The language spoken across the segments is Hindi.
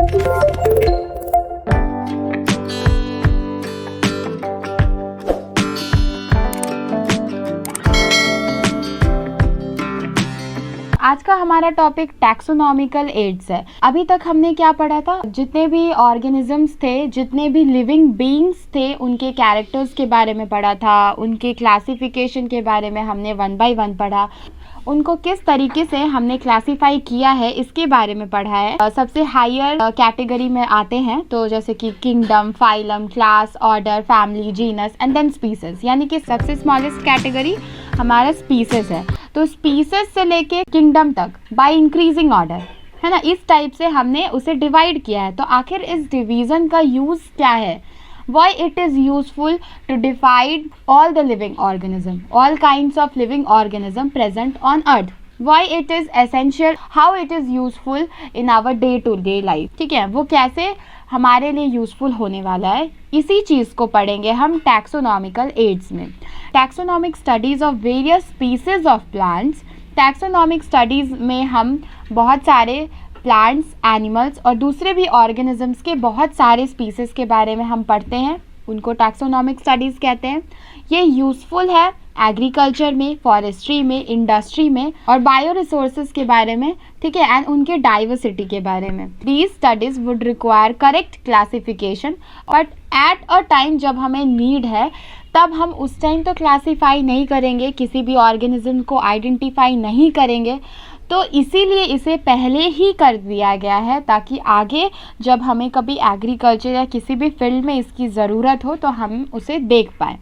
आज का हमारा टॉपिक टैक्सोनॉमिकल एड्स है। अभी तक हमने क्या पढ़ा था? जितने भी ऑर्गेनिजम्स थे, जितने भी लिविंग बीइंग्स थे, उनके कैरेक्टर्स के बारे में पढ़ा था, उनके क्लासिफिकेशन के बारे में हमने 1 बाय 1 पढ़ा, उनको किस तरीके से हमने क्लासिफाई किया है इसके बारे में पढ़ा है। सबसे हायर कैटेगरी में आते हैं, तो जैसे कि kingdom, phylum, class, order, family, genus and then species, यानी कि सबसे स्मॉलेस्ट कैटेगरी हमारा स्पीसीज है। तो स्पीसीज से लेके किंगडम तक बाय इंक्रीजिंग ऑर्डर, है ना, इस टाइप से हमने उसे डिवाइड किया है। तो आखिर इस डिवीजन का यूज क्या है? Why it is useful to divide all the living organism, all kinds of living organism present on earth? Why it is essential? How it is useful in our day to day life? ठीक है, वो कैसे हमारे लिए यूजफुल होने वाला है, इसी चीज़ को पढ़ेंगे हम टैक्सोनॉमिकल एड्स में। Taxonomic studies of various species of plants. Taxonomic studies में हम बहुत सारे प्लांट्स, एनिमल्स और दूसरे भी ऑर्गेनिजम्स के बहुत सारे स्पीसीज के बारे में हम पढ़ते हैं, उनको टैक्सोनॉमिक स्टडीज़ कहते हैं। ये यूज़फुल है एग्रीकल्चर में, फॉरेस्ट्री में, इंडस्ट्री में और बायो रिसोर्सेज के बारे में, ठीक है, एंड उनके डाइवर्सिटी के बारे में। These studies would require correct classification, but at a time जब हमें नीड है तब हम उस टाइम तो क्लासीफाई नहीं करेंगे, किसी भी ऑर्गेनिज्म को आइडेंटिफाई नहीं करेंगे। तो इसीलिए इसे पहले ही कर दिया गया है, ताकि आगे जब हमें कभी एग्रीकल्चर या किसी भी फील्ड में इसकी ज़रूरत हो तो हम उसे देख पाएँ।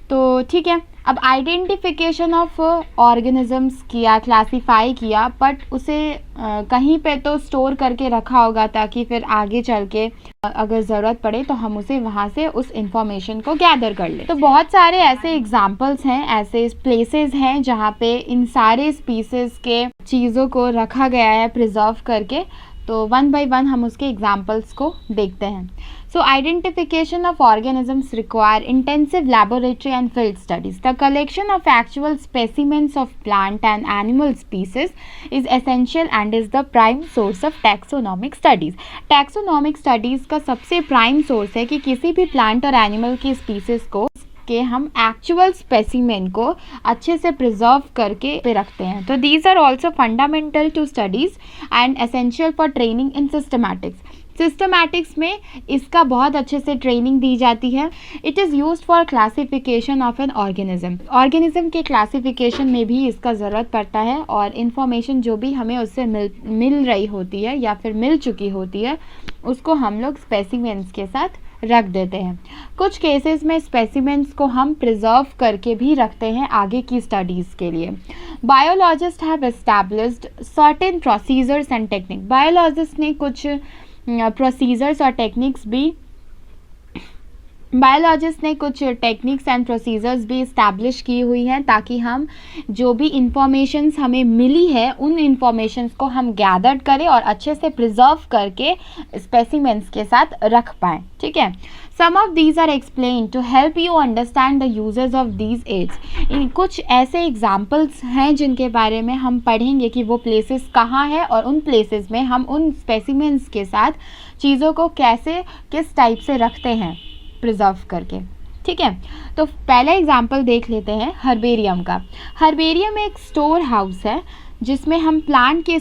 तो ठीक है, अब आइडेंटिफिकेशन ऑफ ऑर्गेनिजम्स किया, क्लासीफाई किया, बट उसे कहीं पे तो स्टोर करके रखा होगा, ताकि फिर आगे चल के अगर ज़रूरत पड़े तो हम उसे वहाँ से उस इंफॉर्मेशन को गैदर कर लें। तो बहुत सारे ऐसे एग्जांपल्स हैं, ऐसे प्लेसेस हैं जहाँ पे इन सारे स्पीसीज के चीज़ों को रखा गया है प्रिजर्व करके। तो 1 बाय 1 हम उसके एग्जांपल्स को देखते हैं। So identification of organisms require intensive laboratory and field studies. The collection of actual specimens of plant and animal species is essential and is the prime source of taxonomic studies. Taxonomic studies का सबसे prime source है कि किसी भी plant और animal की species को के हम एक्चुअल स्पेसिमेन को अच्छे से प्रिजर्व करके पे रखते हैं। तो these are also fundamental to studies and essential for training in systematics. Systematics में इसका बहुत अच्छे से ट्रेनिंग दी जाती है। It is used for classification of an organism. Organism के क्लासिफिकेशन में भी इसका ज़रूरत पड़ता है, और इन्फॉर्मेशन जो भी हमें उससे मिल रही होती है या फिर मिल चुकी होती है, उसको हम लोग स्पेसिमेंस के साथ रख देते हैं। कुछ केसेस में स्पेसिमेंस को हम प्रिजर्व करके भी रखते हैं आगे की स्टडीज़ के लिए। Biologist have established certain procedures and technique. Biologist ने कुछ प्रोसीजर्स और टेक्निक्स भी टेक्निक्स एंड प्रोसीजर्स भी इस्टेब्लिश की हुई हैं, ताकि हम जो भी इंफॉर्मेशंस हमें मिली है उन इंफॉर्मेशंस को हम गैदर करें और अच्छे से प्रिजर्व करके स्पेसिमेंस के साथ रख पाएँ। ठीक है, some of these are explain to help you understand the uses of these aids. कुछ ऐसे एग्जाम्पल्स हैं जिनके बारे में हम पढ़ेंगे कि वो प्लेसेस कहाँ हैं और उन प्लेसेस में हम उन स्पेसिमेंस के साथ चीज़ों को कैसे, किस टाइप से रखते हैं प्रिजर्व करके। ठीक है, तो पहला एग्जाम्पल देख लेते हैं हर्बेरियम का। हर्बेरियम एक स्टोर हाउस है जिसमें हम प्लांट के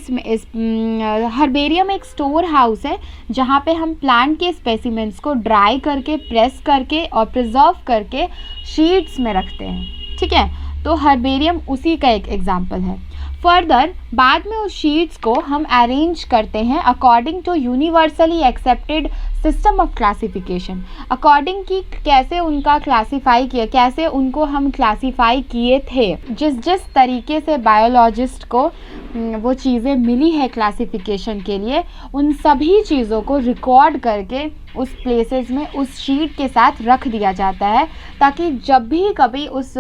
हर्बेरियम एक स्टोर हाउस है जहाँ पे हम प्लांट के स्पेसिमेंट्स को ड्राई करके, प्रेस करके और प्रिजर्व करके शीट्स में रखते हैं। ठीक है, तो हर्बेरियम उसी का एक एग्जाम्पल है। फर्दर बाद में उस शीट्स को हम अरेंज करते हैं according to universally accepted system of classification. According की कैसे उनका क्लासीफाई किया, कैसे उनको हम क्लासीफाई किए थे, जिस तरीके से बायोलॉजिस्ट को वो चीज़ें मिली है क्लासिफिकेशन के लिए, उन सभी चीज़ों को रिकॉर्ड करके उस प्लेसेस में उस शीट के साथ रख दिया जाता है, ताकि जब भी कभी उस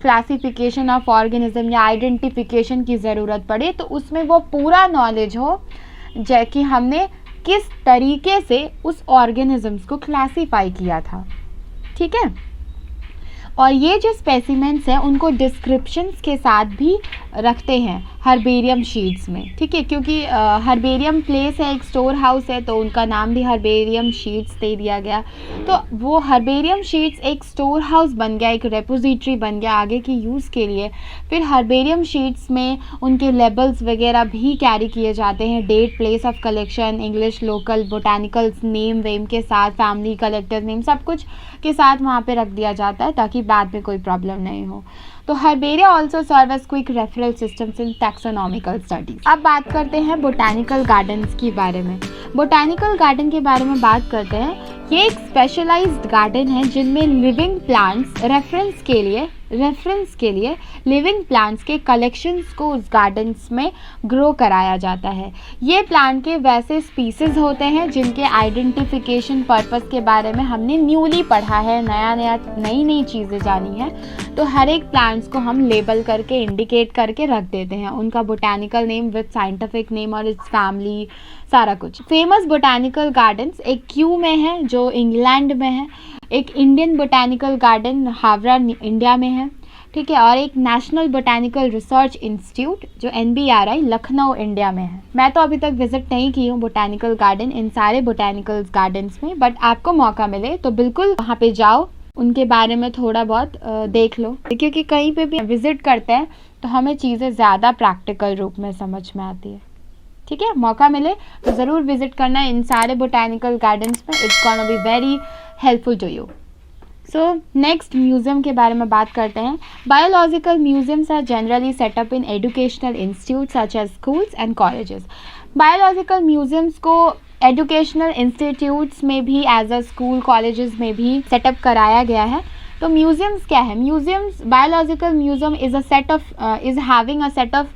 क्लासिफिकेशन ऑफ ऑर्गेनिज्म या आइडेंटिफिकेशन की ज़रूरत पड़े तो उसमें वो पूरा नॉलेज हो कि हमने किस तरीके से उस ऑर्गेनिजम्स को क्लासीफाई किया था। ठीक है, और ये जो स्पेसिमेंट्स हैं उनको डिस्क्रिप्शंस के साथ भी रखते हैं हर्बेरियम शीट्स में, ठीक है, क्योंकि हर्बेरियम प्लेस है, एक स्टोर हाउस है, तो उनका नाम भी हर्बेरियम शीट्स दे दिया गया। तो वो हर्बेरियम शीट्स एक स्टोर हाउस बन गया, एक रेपोजिटरी बन गया आगे के यूज़ के लिए। फिर हर्बेरियम शीट्स में उनके लेबल्स वगैरह भी कैरी किए जाते हैं, date, place of collection, English, local, botanicals name वेम के साथ, फैमिली, कलेक्टर नेम, सब कुछ के साथ वहाँ पे रख दिया जाता है ताकि बाद में कोई प्रॉब्लम नहीं हो। तो herbaria also serve as quick referral systems in taxonomical studies. अब बात करते हैं बोटानिकल गार्डन्स के बारे में। बोटानिकल गार्डन के बारे में बात करते हैं। ये एक स्पेशलाइज्ड गार्डन है जिनमें लिविंग प्लांट्स रेफरेंस के लिए लिविंग प्लांट्स के कलेक्शंस को उस गार्डन्स में ग्रो कराया जाता है। ये प्लांट के वैसे स्पीसीज होते हैं जिनके आइडेंटिफिकेशन पर्पस के बारे में हमने न्यूली पढ़ा है, नई चीज़ें जानी है। तो हर एक प्लांट्स को हम लेबल करके इंडिकेट करके रख देते हैं, उनका botanical name with scientific name और इट्स फैमिली, सारा कुछ। फेमस बोटानिकल गार्डन्स एक क्यू में है जो इंग्लैंड में है, एक Indian botanical garden Howrah India में है, ठीक है, और एक नेशनल बोटानिकल रिसर्च इंस्टीट्यूट जो NBRI लखनऊ इंडिया में है। मैं तो अभी तक विजिट नहीं की हूँ बोटानिकल गार्डन, इन सारे बोटानिकल गार्डन्स में, बट आपको मौका मिले तो बिल्कुल वहाँ पे जाओ, उनके बारे में थोड़ा बहुत देख लो, क्योंकि कहीं पे भी विजिट करते हैं तो हमें चीज़ें ज़्यादा प्रैक्टिकल रूप में समझ में आती है, ठीक है। मौका मिले तो ज़रूर विजिट करना इन सारे बोटानिकल गार्डन्स में, it's gonna be very helpful to you. So next museum के बारे में बात करते हैं। Biological museums are generally setup in educational institute such as schools and colleges. Biological museums को एजुकेशनल इंस्टीट्यूट्स में भी एज अ स्कूल कॉलेजेस में भी सेटअप कराया गया है। तो म्यूजियम्स क्या है? Museums, biological museum is having a set of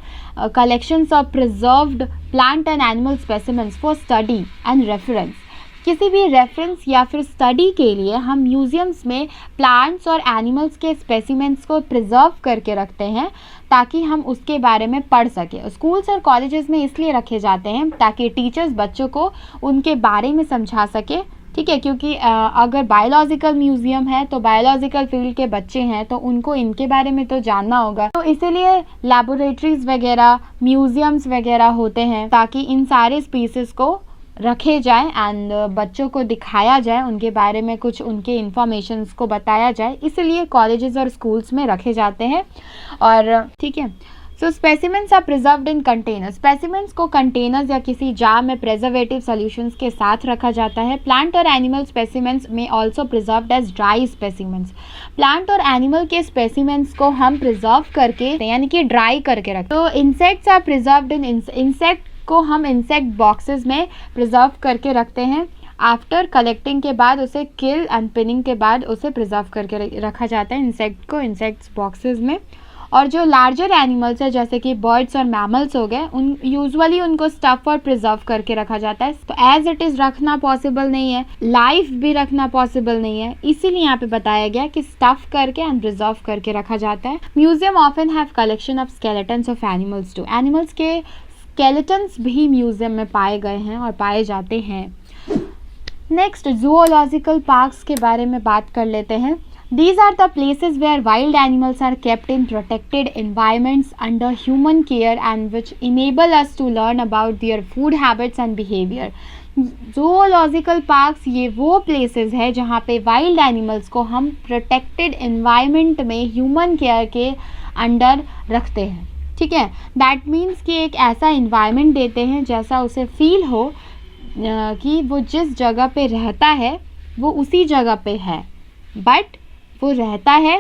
collections of preserved plant and animal specimens for study and reference। किसी भी रेफरेंस या फिर स्टडी के लिए हम म्यूजियम्स में प्लांट्स और एनिमल्स के स्पेसिमेंट्स को प्रिजर्व करके रखते हैं ताकि हम उसके बारे में पढ़ सकें। स्कूल्स और कॉलेजेस में इसलिए रखे जाते हैं ताकि टीचर्स बच्चों को उनके बारे में समझा सके, ठीक है, क्योंकि अगर बायोलॉजिकल म्यूजियम है तो बायोलॉजिकल फील्ड के बच्चे हैं तो उनको इनके बारे में तो जानना होगा। तो इसीलिए लैबोरेटरीज वगैरह, म्यूजियम्स वगैरह होते हैं ताकि इन सारे स्पीसीज को रखे जाए एंड बच्चों को दिखाया जाए, उनके बारे में कुछ उनके इंफॉर्मेशंस को बताया जाए, इसलिए कॉलेजेस और स्कूल्स में रखे जाते हैं। और ठीक है, so specimens are preserved in containers. Specimens को कंटेनर्स या किसी जार में प्रिजर्वेटिव सॉल्यूशंस के साथ रखा जाता है। प्लांट और एनिमल स्पेसिमेंट्स में also preserved as dry specimens. Plant और एनिमल के स्पेसिमेंट्स को हम प्रिजर्व करके यानी कि ड्राई करके रखते हैं। तो insects are preserved in insect को हम इंसेक्ट बॉक्सेस में प्रिजर्व करके रखते हैं। आफ्टर कलेक्टिंग के बाद उसे किल एंड पिनिंग के बाद उसे प्रिजर्व करके रखा जाता है इंसेक्ट को इंसेक्ट्स बॉक्सेस में। और जो लार्जर एनिमल्स है जैसे कि बर्ड्स और मैमल्स हो गए, उन यूजुअली उनको स्टफ और प्रिजर्व करके रखा जाता है। तो एज इट इज़ रखना पॉसिबल नहीं है, लाइव भी रखना पॉसिबल नहीं है, इसीलिए यहाँ पे बताया गया कि स्टफ करके एंड प्रिजर्व करके रखा जाता है। Museum often have collection of skeletons of animals too. Animals के स्केलेटन्स भी म्यूजियम में पाए गए हैं और पाए जाते हैं। नेक्स्ट, जूलॉजिकल पार्क्स के बारे में बात कर लेते हैं। These are the places where wild animals are kept in protected environments under human care and which enable us to learn about their food habits and behavior। zoological parks ये वो places है जहाँ पे wild animals को हम protected environment में human care के अंडर रखते हैं, ठीक है। That means कि एक ऐसा environment देते हैं जैसा उसे feel हो कि वो जिस जगह पे रहता है वो उसी जगह पे है, बट वो रहता है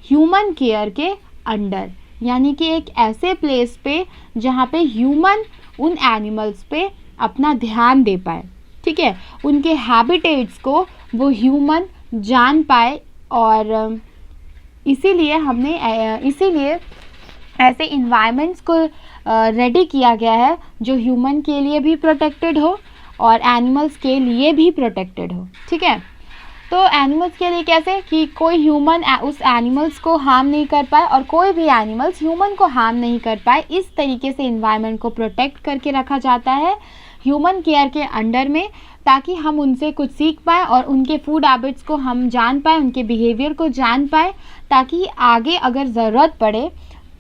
ह्यूमन केयर के अंडर, यानी कि एक ऐसे प्लेस पे जहाँ पे ह्यूमन उन एनिमल्स पे अपना ध्यान दे पाए, ठीक है, उनके हैबिटेट्स को वो ह्यूमन जान पाए। और इसीलिए ऐसे इन्वायरमेंट्स को रेडी किया गया है जो ह्यूमन के लिए भी प्रोटेक्टेड हो और एनिमल्स के लिए भी प्रोटेक्टेड हो, ठीक है। तो एनिमल्स के लिए कैसे कि कोई ह्यूमन उस एनिमल्स को हार्म नहीं कर पाए और कोई भी एनिमल्स ह्यूमन को हार्म नहीं कर पाए, इस तरीके से इन्वायरमेंट को प्रोटेक्ट करके रखा जाता है ह्यूमन केयर के अंडर में, ताकि हम उनसे कुछ सीख पाए और उनके फूड हैबिट्स को हम जान पाए, उनके बिहेवियर को जान पाए, ताकि आगे अगर ज़रूरत पड़े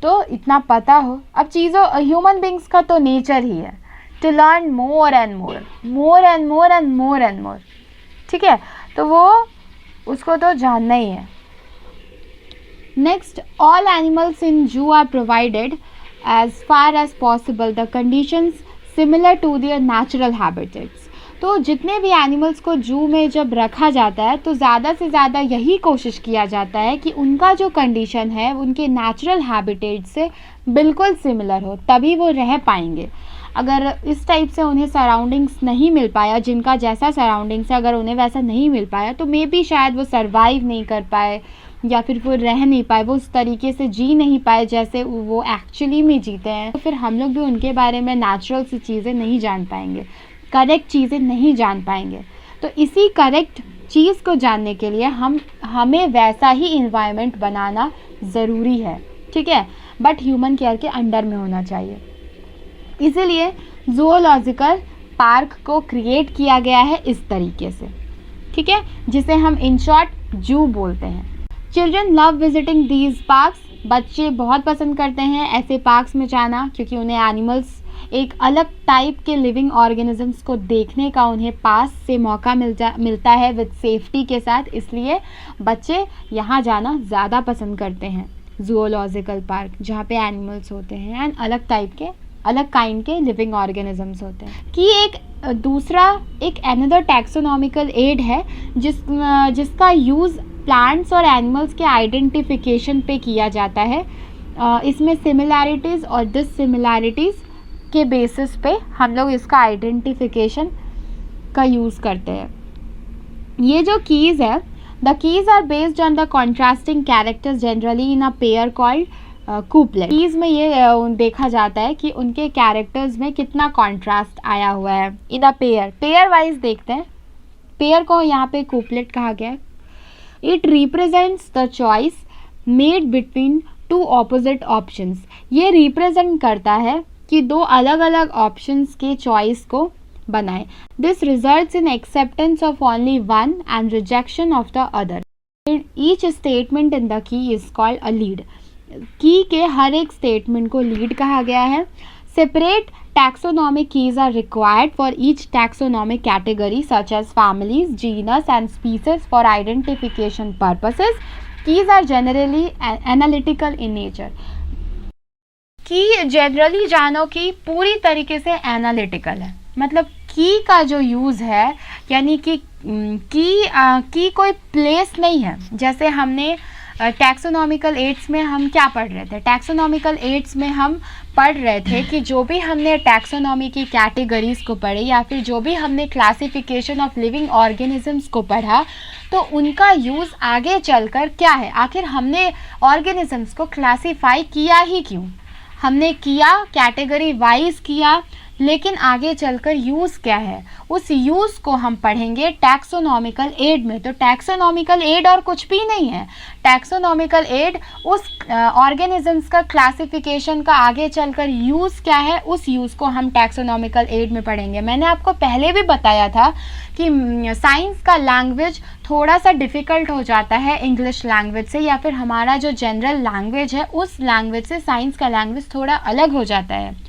तो इतना पता हो। अब चीज़ों ह्यूमन बींग्स का तो नेचर ही है to learn more and more, more and more and more and more, ठीक है, तो वो उसको तो जानना ही है। Next, all animals in zoo are provided as far as possible the conditions similar to their natural habitats। तो जितने भी एनिमल्स को जू में जब रखा जाता है तो ज़्यादा से ज़्यादा यही कोशिश किया जाता है कि उनका जो कंडीशन है उनके नेचुरल हैबिटेट से बिल्कुल सिमिलर हो, तभी वो रह पाएंगे। अगर इस टाइप से उन्हें सराउंडिंग्स नहीं मिल पाया, जिनका जैसा सराउंडिंग्स है अगर उन्हें वैसा नहीं मिल पाया तो मे बी शायद वो सर्वाइव नहीं कर पाए या फिर वो रह नहीं पाए, वो उस तरीके से जी नहीं पाए जैसे वो एक्चुअली में जीते हैं। तो फिर हम लोग भी उनके बारे में नेचुरल सी चीज़ें नहीं जान पाएंगे, करेक्ट चीज़ें नहीं जान पाएंगे। तो इसी करेक्ट चीज़ को जानने के लिए हमें वैसा ही इन्वायरमेंट बनाना ज़रूरी है, ठीक है, बट ह्यूमन केयर के अंडर में होना चाहिए। इसीलिए ज़ूलॉजिकल पार्क को क्रिएट किया गया है इस तरीके से, ठीक है, जिसे हम इन शॉर्ट जू बोलते हैं। Children love visiting these parks. बच्चे बहुत पसंद करते हैं ऐसे पार्क्स में जाना, क्योंकि उन्हें एनिमल्स, एक अलग टाइप के लिविंग ऑर्गेनिजम्स को देखने का उन्हें पास से मौका मिलता है विद सेफ्टी के साथ, इसलिए बच्चे यहाँ जाना ज़्यादा पसंद करते हैं जूलॉजिकल पार्क, जहाँ पे एनिमल्स होते हैं एंड अलग टाइप के, अलग काइंड के लिविंग ऑर्गेनिजम्स होते हैं। कि एक अनदर टैक्सोनॉमिकल एड है जिसका यूज़ प्लांट्स और एनिमल्स के आइडेंटिफिकेशन पे किया जाता है। इसमें सिमिलैरिटीज़ और डिससिमिलैरिटीज़ के बेसिस पे हम लोग इसका आइडेंटिफिकेशन का यूज़ करते हैं। ये जो कीज़ है, the keys are based on the contrasting characters generally in a pair called couplet. Keys में ये देखा जाता है कि उनके कैरेक्टर्स में कितना कॉन्ट्रास्ट आया हुआ है इन अ पेयर वाइज देखते हैं। पेयर को यहाँ पे कूपलेट कहा गया है। It represents the choice made between two opposite options। ये रिप्रेजेंट करता है कि दो अलग अलग ऑप्शंस के चॉइस को बनाए। This results in acceptance of only one and rejection of the other। Each statement in the key is called a lead। की के हर एक स्टेटमेंट को लीड कहा गया है। Separate taxonomic keys are required for each taxonomic category such as families, genus and species for identification purposes। Keys are generally analytical in nature। की जनरली जानो कि पूरी तरीके से एनालिटिकल है, मतलब की का जो यूज़ है यानी कि की कोई प्लेस नहीं है। जैसे हमने टैक्सोनॉमिकल एड्स में हम क्या पढ़ रहे थे, टैक्सोनॉमिकल एड्स में हम पढ़ रहे थे कि जो भी हमने टैक्सोनॉमी की कैटेगरीज़ को पढ़े या फिर जो भी हमने क्लासिफिकेशन ऑफ लिविंग ऑर्गेनिजम्स को पढ़ा तो उनका यूज़ आगे चलकर क्या है, आखिर हमने ऑर्गेनिजम्स को क्लासीफाई किया ही क्यों, हमने किया कैटेगरी वाइज किया, लेकिन आगे चलकर यूज़ क्या है, उस यूज़ को हम पढ़ेंगे टैक्सोनॉमिकल एड में। तो टैक्सोनॉमिकल एड और कुछ भी नहीं है, टैक्सोनॉमिकल एड उस ऑर्गेनिजम्स का क्लासिफिकेशन का आगे चलकर यूज़ क्या है, उस यूज़ को हम टैक्सोनॉमिकल एड में पढ़ेंगे। मैंने आपको पहले भी बताया था कि साइंस का लैंग्वेज थोड़ा सा डिफ़िकल्ट हो जाता है इंग्लिश लैंग्वेज से, या फिर हमारा जो जनरल लैंग्वेज है उस लैंग्वेज से साइंस का लैंग्वेज थोड़ा अलग हो जाता है।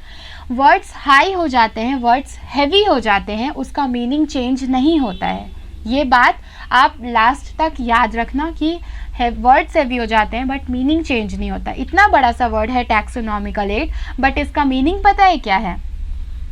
वर्ड्स हाई हो जाते हैं, वर्ड्स हैवी हो जाते हैं, उसका मीनिंग चेंज नहीं होता है। ये बात आप लास्ट तक याद रखना कि वर्ड्स हैवी हो जाते हैं बट मीनिंग चेंज नहीं होता। इतना बड़ा सा वर्ड है टैक्सोनॉमिकल एड, बट इसका मीनिंग पता है क्या है?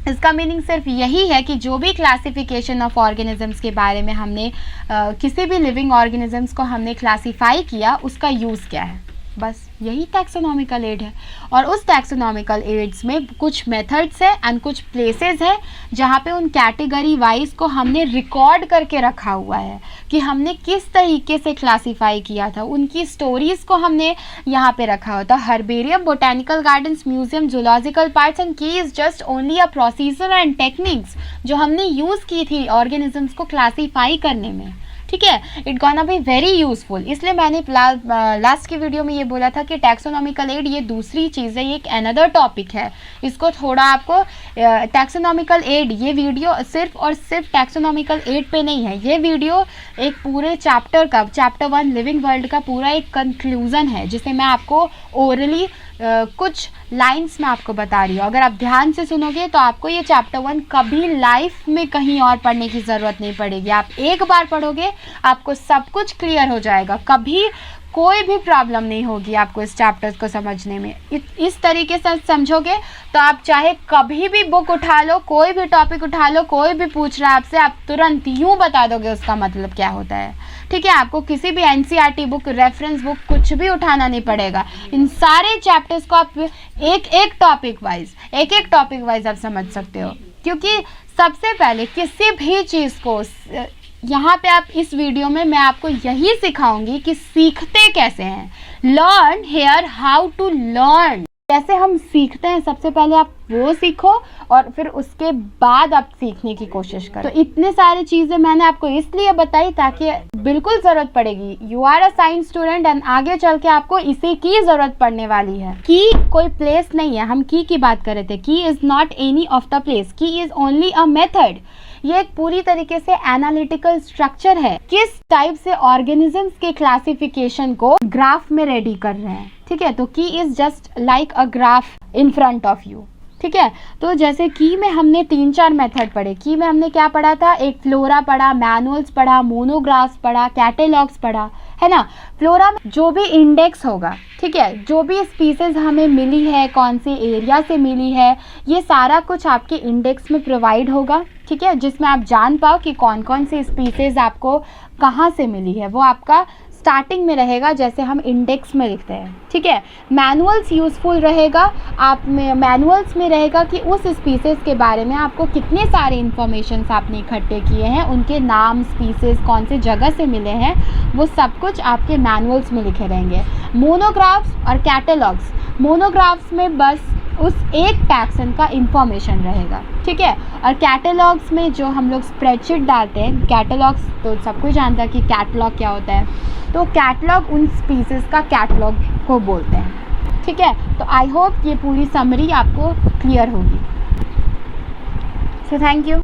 इसका मीनिंग सिर्फ यही है कि जो भी क्लासिफिकेशन ऑफ ऑर्गेनिजम्स के बारे में हमने किसी भी लिविंग ऑर्गेनिजम्स को हमने क्लासीफाई किया उसका यूज़ क्या है, बस यही टैक्सोनॉमिकल एड है। और उस टैक्सोनॉमिकल एड्स में कुछ मेथड्स है एंड कुछ प्लेसेस है जहाँ पे उन कैटेगरी वाइज को हमने रिकॉर्ड करके रखा हुआ है कि हमने किस तरीके से क्लासीफाई किया था, उनकी स्टोरीज़ को हमने यहाँ पे रखा होता। Herbarium, botanical gardens, museum, zoological parks and key is just only a procedure and techniques जो हमने यूज़ की थी ऑर्गेनिजम्स को क्लासीफाई करने में, ठीक है। It gonna be very useful. इसलिए मैंने लास्ट की वीडियो में ये बोला था कि टैक्सोनॉमिकल एड ये दूसरी चीज़ है, ये एक अनदर टॉपिक है, इसको थोड़ा आपको टैक्सोनॉमिकल एड, ये वीडियो सिर्फ और सिर्फ टैक्सोनॉमिकल एड पे नहीं है, ये वीडियो एक पूरे चैप्टर का, चैप्टर 1 लिविंग वर्ल्ड का पूरा एक कंक्लूज़न है जिसे मैं आपको ओरली कुछ लाइंस मैं आपको बता रही हूँ। अगर आप ध्यान से सुनोगे तो आपको ये चैप्टर 1 कभी लाइफ में कहीं और पढ़ने की ज़रूरत नहीं पड़ेगी। आप एक बार पढ़ोगे आपको सब कुछ क्लियर हो जाएगा, कभी कोई भी प्रॉब्लम नहीं होगी आपको इस चैप्टर्स को समझने में। इस तरीके से समझोगे तो आप चाहे कभी भी बुक उठा लो, कोई भी टॉपिक उठा लो, कोई भी पूछ रहा है आपसे, आप तुरंत यूँ बता दोगे उसका मतलब क्या होता है। ठीक है, आपको किसी भी एनसीईआरटी बुक, रेफरेंस बुक कुछ भी उठाना नहीं पड़ेगा। इन सारे चैप्टर्स को आप एक एक टॉपिक वाइज आप समझ सकते हो। क्योंकि सबसे पहले किसी भी चीज़ को यहाँ पे आप इस वीडियो में मैं आपको यही सिखाऊंगी कि सीखते कैसे हैं। Learn here how to learn, कैसे हम सीखते हैं सबसे पहले आप वो सीखो और फिर उसके बाद आप सीखने की कोशिश करो। तो इतने सारी चीज़ें मैंने आपको इसलिए बताई ताकि बिल्कुल ज़रूरत पड़ेगी। You are a science student and आगे चल के आपको इसी की ज़रूरत पड़ने वाली है। की कोई प्लेस नहीं है, हम की बात कर रहे थे। की is not any of the place, की इज़ ओनली अ मेथड। ये एक पूरी तरीके से एनालिटिकल स्ट्रक्चर है, किस टाइप से ऑर्गेनिजम्स के क्लासिफिकेशन को ग्राफ में रेडी कर रहे हैं। ठीक है, तो की is just like a graph in front of you. ठीक है, तो जैसे की में हमने 3-4 मेथड पढ़े। की में हमने क्या पढ़ा था, एक फ्लोरा पढ़ा, मैनुअल्स पढ़ा, मोनोग्राफ्स पढ़ा, कैटेलॉग्स पढ़ा, है ना। फ्लोरा में जो भी इंडेक्स होगा, ठीक है, जो भी स्पीसीज हमें मिली है, कौन से एरिया से मिली है, ये सारा कुछ आपके इंडेक्स में प्रोवाइड होगा। ठीक है, जिसमें आप जान पाओ कि कौन कौन सी स्पीसीज आपको कहाँ से मिली है, वो आपका स्टार्टिंग में रहेगा जैसे हम इंडेक्स में लिखते हैं। ठीक है, मैनुअल्स यूज़फुल रहेगा। आप में मैनुअल्स में रहेगा कि उस स्पीसीज़ के बारे में आपको कितने सारे इन्फॉर्मेशन आपने इकट्ठे किए हैं, उनके नाम, स्पीसीज़ कौन से जगह से मिले हैं, वो सब कुछ आपके मैनुअल्स में लिखे रहेंगे। मोनोग्राफ्स और कैटेलॉग्स, मोनोग्राफ्स में बस उस एक टैक्सन का इंफॉर्मेशन रहेगा। ठीक है, और कैटेलॉग्स में जो हम लोग स्प्रेडशीट डालते हैं, कैटेलॉग्स तो सब कोई जानता है कि कैटलॉग क्या होता है, तो कैटलॉग उन स्पीसीज़ का कैटलॉग को बोलते हैं। ठीक है, तो आई होप ये पूरी समरी आपको क्लियर होगी। So thank you.